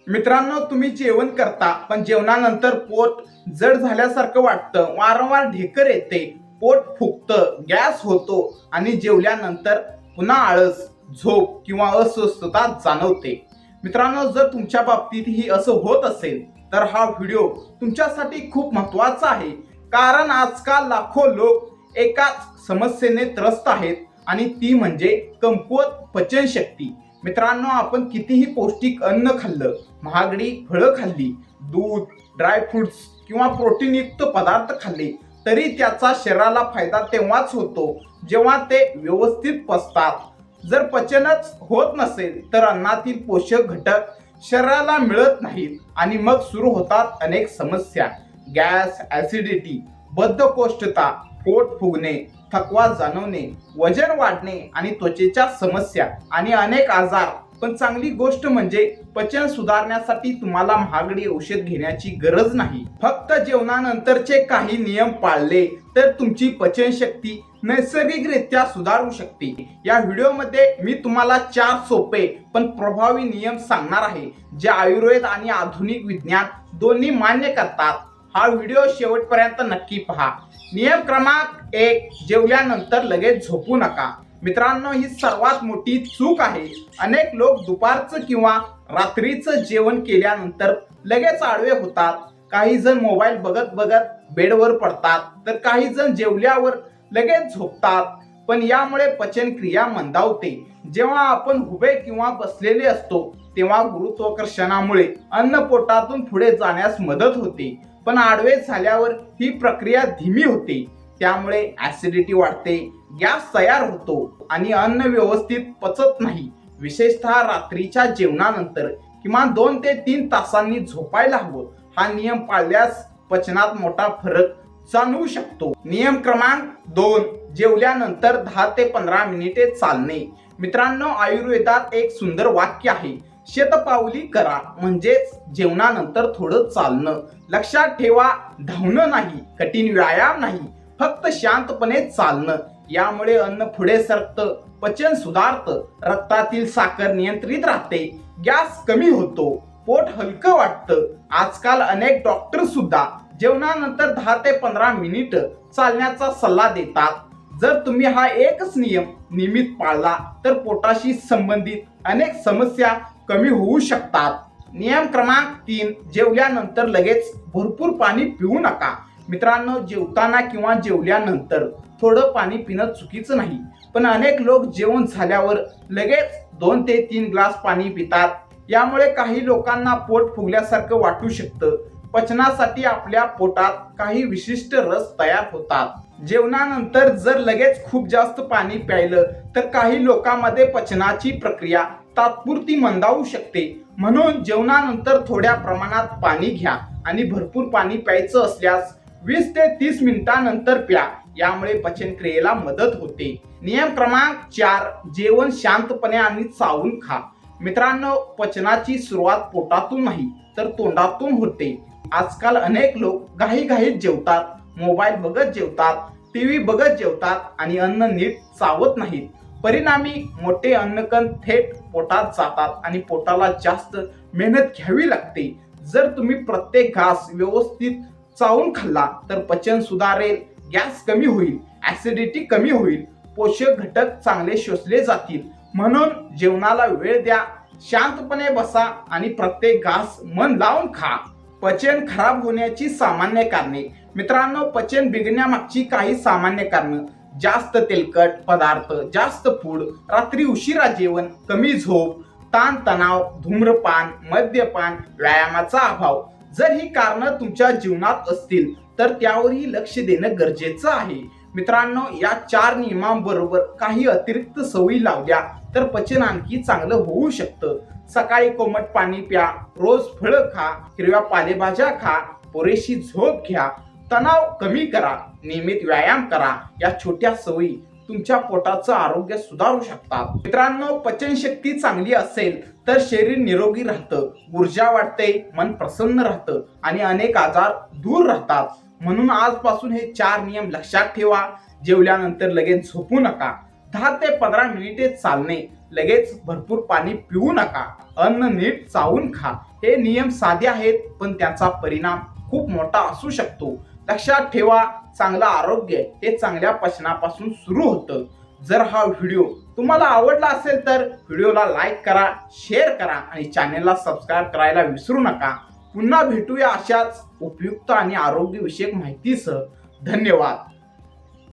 मित्रांनो, तुम्ही जेवण करता पण जेवणानंतर पोट जड झाल्यासारखं वाटतं, वारंवार ढेकर येते, पोट फुगतं, गॅस होतो आणि जेवल्यानंतर पुन्हा आळस, झोप किंवा अस्वस्थता जाणवते. मित्रांनो, जर तुमच्या बाबतीतही असं होत असेल तर हा व्हिडिओ तुमच्यासाठी खूप महत्त्वाचा आहे. कारण आजकाल लाखो लोक एकाच समस्येने त्रस्त आहेत आणि ती म्हणजे कमकुवत पचनशक्ती. मित्रांनो, आपण कितीही पौष्टिक अन्न खाल्लं, महागडी फळं खाल्ली, दूध, ड्रायफ्रुट्स किंवा प्रोटीनयुक्त पदार्थ खाल्ले तरी त्याचा शरीराला फायदा तेव्हाच होतो जेव्हा ते व्यवस्थित पचतात. जर पचनच होत नसेल तर अन्नातील पोषक घटक शरीराला मिळत नाहीत आणि मग सुरू होतात अनेक समस्या. गॅस, ऍसिडिटी, बद्धकोष्ठता, पोट फुगणे, थकवा जाणवणे, वजन वाढणे आणि त्वचेच्या समस्या आणि अनेक आजार. पण चांगली गोष्ट म्हणजे पचन सुधारण्यासाठी तुम्हाला महागडी औषध घेण्याची गरज नाही. फक्त जेवणानंतरचे काही नियम पाळले तर तुमची पचनशक्ती नैसर्गिकरित्या सुधारू शकते. या व्हिडिओमध्ये मी तुम्हाला 4 सोपे पण प्रभावी नियम सांगणार आहे जे आयुर्वेद आणि आधुनिक विज्ञान दोन्ही मान्य करतात. हा व्हिडिओ शेवटपर्यंत नक्की पहा. नियम क्रमांक 1, जेवल्यानंतर लगेच झोपू नका. मित्रांनो, ही सर्वात मोठी चूक आहे. अनेक लोक दुपारचं किंवा रात्रीचं जेवण केल्यानंतर लगेच आडवे होतात. काही जण मोबाईल बघत बघत बेडवर पडतात तर काही जण जेवल्यावर लगेच झोपतात. पण यामुळे पचनक्रिया मंदावते. जेव्हा आपण उभे किंवा बसलेले असतो तेव्हा गुरुत्वाकर्षणामुळे अन्न पोटातून पुढे जाण्यास मदत होते, पण आडवे झाल्यावर ही प्रक्रिया धीमी होते. त्यामुळे ऍसिडिटी वाढते, गॅस तयार होतो आणि अन्न व्यवस्थित पचत नाही. विशेषतः रात्रीच्या जेवणानंतर किमान 2 ते 3 तासांनी झोपायला हवं. हा नियम पाळल्यास पचनात मोठा फरक जाणवू शकतो. नियम क्रमांक 2, जेवल्यानंतर 10 ते 15 मिनिटे चालणे. मित्रांनो, आयुर्वेदात एक सुंदर वाक्य आहे, शतपावली करा, म्हणजेच जेवणानंतर थोडं चालणं. लक्षात ठेवा, धावणं नाही, कठीण व्यायाम नाही, फक्त शांतपणे चालणं. यामुळे अन्न पुढे सरकतं, पचन सुधारतं, रक्तातील साखर नियंत्रित राहते, गॅस कमी होतो, पोट हलकं वाटतं. आजकाल अनेक डॉक्टर सुद्धा जेवणानंतर 10 ते 15 मिनिट चालण्याचा सल्ला देतात. जर तुम्ही हा एकच नियम नियमित पाळला तर पोटाशी संबंधित अनेक समस्या कमी होऊ शकतात. नियम क्रमांक 3, जेवल्यानंतर लगेच भरपूर पाणी पिऊ नका. मित्रांनो, जेवताना किंवा जेवल्यानंतर थोडं पाणी पिणं चुकीचं नाही, पण अनेक लोक जेवण झाल्यावर लगेच 2 ते 3 ग्लास पाणी पितात. यामुळे काही लोकांना पोट फुगल्यासारखं वाटू शकतं. पचनासाठी आपल्या पोटात काही विशिष्ट रस तयार होतात. जेवणानंतर जर लगेच खूप जास्त पाणी प्यायलं तर काही लोकांमध्ये पचनाची प्रक्रिया तात्पुरती मंदावू शकते. म्हणून जेवणानंतर थोड्या प्रमाणात पाणी घ्या आणि भरपूर पाणी प्यायचं असल्यास 20 ते 30 मिनिटांनंतर प्या. यामुळे पचनक्रियेला मदत होते. नियम क्रमांक 4, जेवण शांतपणे आणि चावून खा. मित्रांनो, पचनाची सुरुवात पोटातून नाही तर तोंडातून होते. आजकाल अनेक लोक घाईघाईत जेवतात, मोबाईल बघत जेवतात, टीव्ही बघत जेवतात आणि अन्न नीट चावत नाहीत. परिणामी मोठे अन्नकण थेट पोटात जातात आणि पोटाला जास्त मेहनत घ्यावी लागते. जर तुम्ही प्रत्येक घास व्यवस्थित चावून खाल्ला तर पचन सुधारेल, गॅस कमी होईल, ऍसिडिटी कमी होईल, पोषक घटक चांगले शोषले जातील. म्हणून जेवणाला वेळ द्या, शांतपणे बसा आणि प्रत्येक घास मन लावून खा. पचन खराब होण्याची सामान्य कारणे. मित्रांनो, पचन बिघडण्यामागची काही सामान्य कारणं: जास्त तेलकट पदार्थ, जास्त फूड, रात्री उशिरा जेवण, कमी झोप, ताणतणाव, धूम्रपान, मद्यपान, व्यायामाचा अभाव. जर ही कारणं तुमच्या जीवनात असतील तर त्यावरही लक्ष देणं गरजेचं आहे. मित्रांनो, या 4 नियमांबरोबर काही अतिरिक्त सवयी लावल्या तर पचन आणखी चांगलं होऊ शकतं. सकाळी कोमट पाणी प्या, रोज फळं खा, हिरव्या पालेभाज्या खा, पुरेशी झोप घ्या, तणाव कमी करा, नियमित व्यायाम करा. या छोट्या सवयी तुमच्या पोटाचं आरोग्य सुधारू शकतात. मित्रांनो, पचनशक्ती चांगली असेल तर शरीर निरोगी राहतं, ऊर्जा वाढते, मन प्रसन्न राहतं आणि अनेक आजार दूर राहतात. म्हणून आजपासून हे 4 नियम लक्षात ठेवा. जेवल्यानंतर लगेच झोपू नका, 10 ते 15 मिनिटे चालणे, लगेच भरपूर पाणी पिऊ नका, अन्न नीट चावून खा. हे नियम साधे आहेत पण त्याचा परिणाम खूप मोठा असू शकतो. लक्षात ठेवा, चांगलं आरोग्य हे चांगल्या पचनापासून सुरू होतं. जर हा व्हिडिओ तुम्हाला आवडला असेल तर व्हिडिओला लाईक करा, शेअर करा आणि चॅनेलला सबस्क्राईब करायला विसरू नका. पुन्हा भेटूया अशाच उपयुक्त आणि आरोग्यविषयक माहितीसह. धन्यवाद.